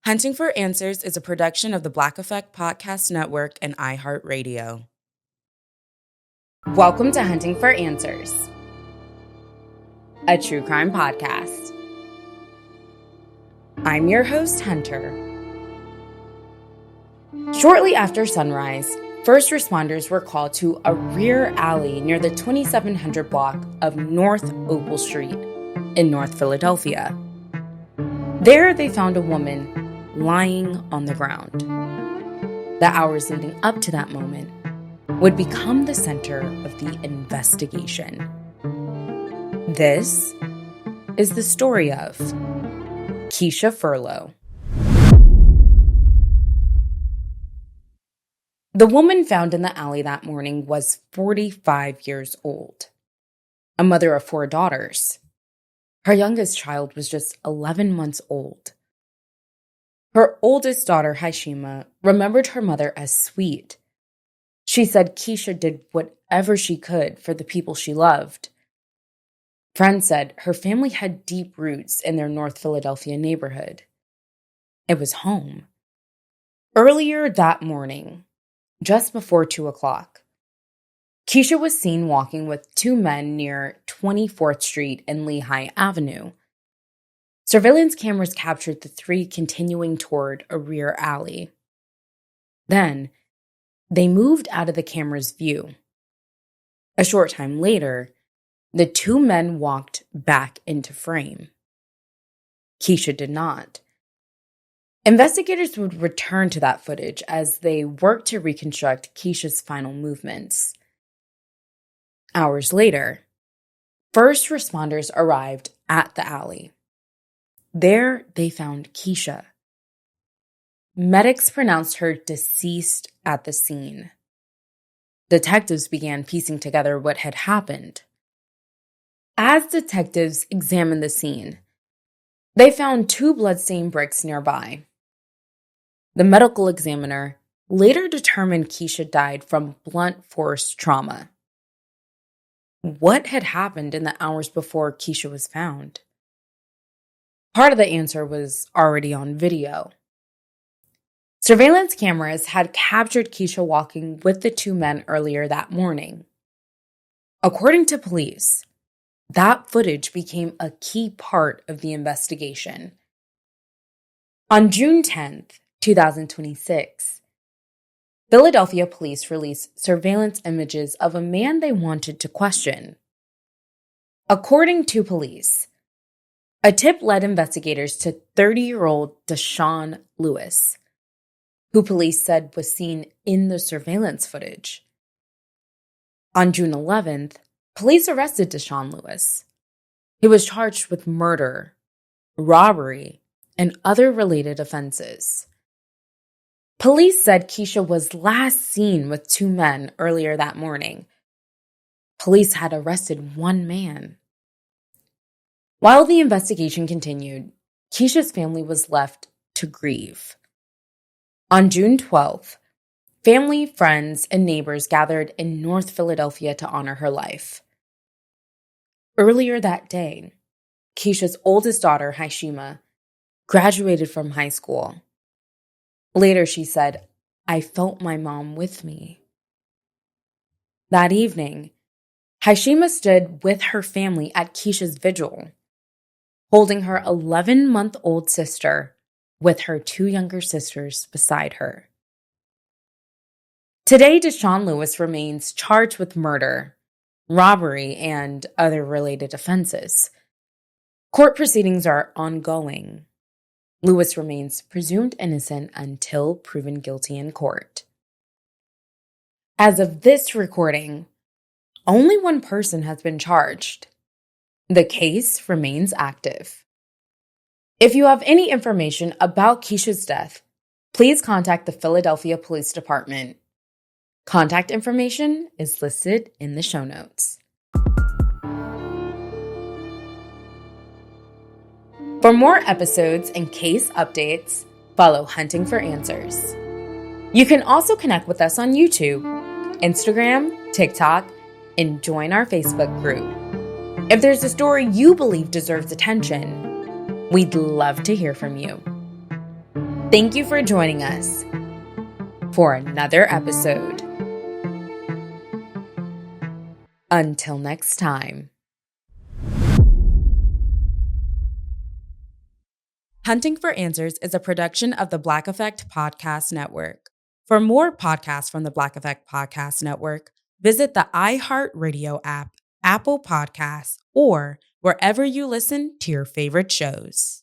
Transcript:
Hunting for Answers is a production of the Black Effect Podcast Network and iHeartRadio. Welcome to Hunting for Answers, a true crime podcast. I'm your host, Hunter. Shortly after sunrise, first responders were called to a rear alley near the 2700 block of North Opal Street in North Philadelphia. There, they found a woman lying on the ground. The hours leading up to that moment would become the center of the investigation. This is the story of Keisha Furlow. The woman found in the alley that morning was 45 years old, a mother of 4 daughters. Her youngest child was just 11 months old. Her oldest daughter, Hashima, remembered her mother as sweet. She said Keisha did whatever she could for the people she loved. Friends said her family had deep roots in their North Philadelphia neighborhood. It was home. Earlier that morning, just before 2 o'clock, Keisha was seen walking with 2 men near 24th Street and Lehigh Avenue. Surveillance cameras captured the 3 continuing toward a rear alley. Then, they moved out of the camera's view. A short time later, the 2 men walked back into frame. Keisha did not. Investigators would return to that footage as they worked to reconstruct Keisha's final movements. Hours later, first responders arrived at the alley. There, they found Keisha. Medics pronounced her deceased at the scene. Detectives began piecing together what had happened. As detectives examined the scene, they found 2 bloodstained bricks nearby. The medical examiner later determined Keisha died from blunt force trauma. What had happened in the hours before Keisha was found? Part of the answer was already on video. Surveillance cameras had captured Keisha walking with the 2 men earlier that morning. According to police, that footage became a key part of the investigation. On June 10th, 2026, Philadelphia police released surveillance images of a man they wanted to question. According to police, a tip led investigators to 30-year-old Deshaun Lewis, who police said was seen in the surveillance footage. On June 11th, police arrested Deshaun Lewis. He was charged with murder, robbery, and other related offenses. Police said Keisha was last seen with 2 men earlier that morning. Police had arrested 1 man. While the investigation continued, Keisha's family was left to grieve. On June 12th, family, friends, and neighbors gathered in North Philadelphia to honor her life. Earlier that day, Keisha's oldest daughter, Hashima, graduated from high school. Later, she said, "I felt my mom with me." That evening, Hashima stood with her family at Keisha's vigil, holding her 11-month-old sister with her 2 younger sisters beside her. Today, Deshaun Lewis remains charged with murder, robbery, and other related offenses. Court proceedings are ongoing. Lewis remains presumed innocent until proven guilty in court. As of this recording, only 1 person has been charged. The case remains active. If you have any information about Keisha's death, please contact the Philadelphia Police Department. Contact information is listed in the show notes. For more episodes and case updates, follow Hunting for Answers. You can also connect with us on YouTube, Instagram, TikTok, and join our Facebook group. If there's a story you believe deserves attention, we'd love to hear from you. Thank you for joining us for another episode. Until next time. Hunting for Answers is a production of the Black Effect Podcast Network. For more podcasts from the Black Effect Podcast Network, visit the iHeartRadio app, Apple Podcasts, or wherever you listen to your favorite shows.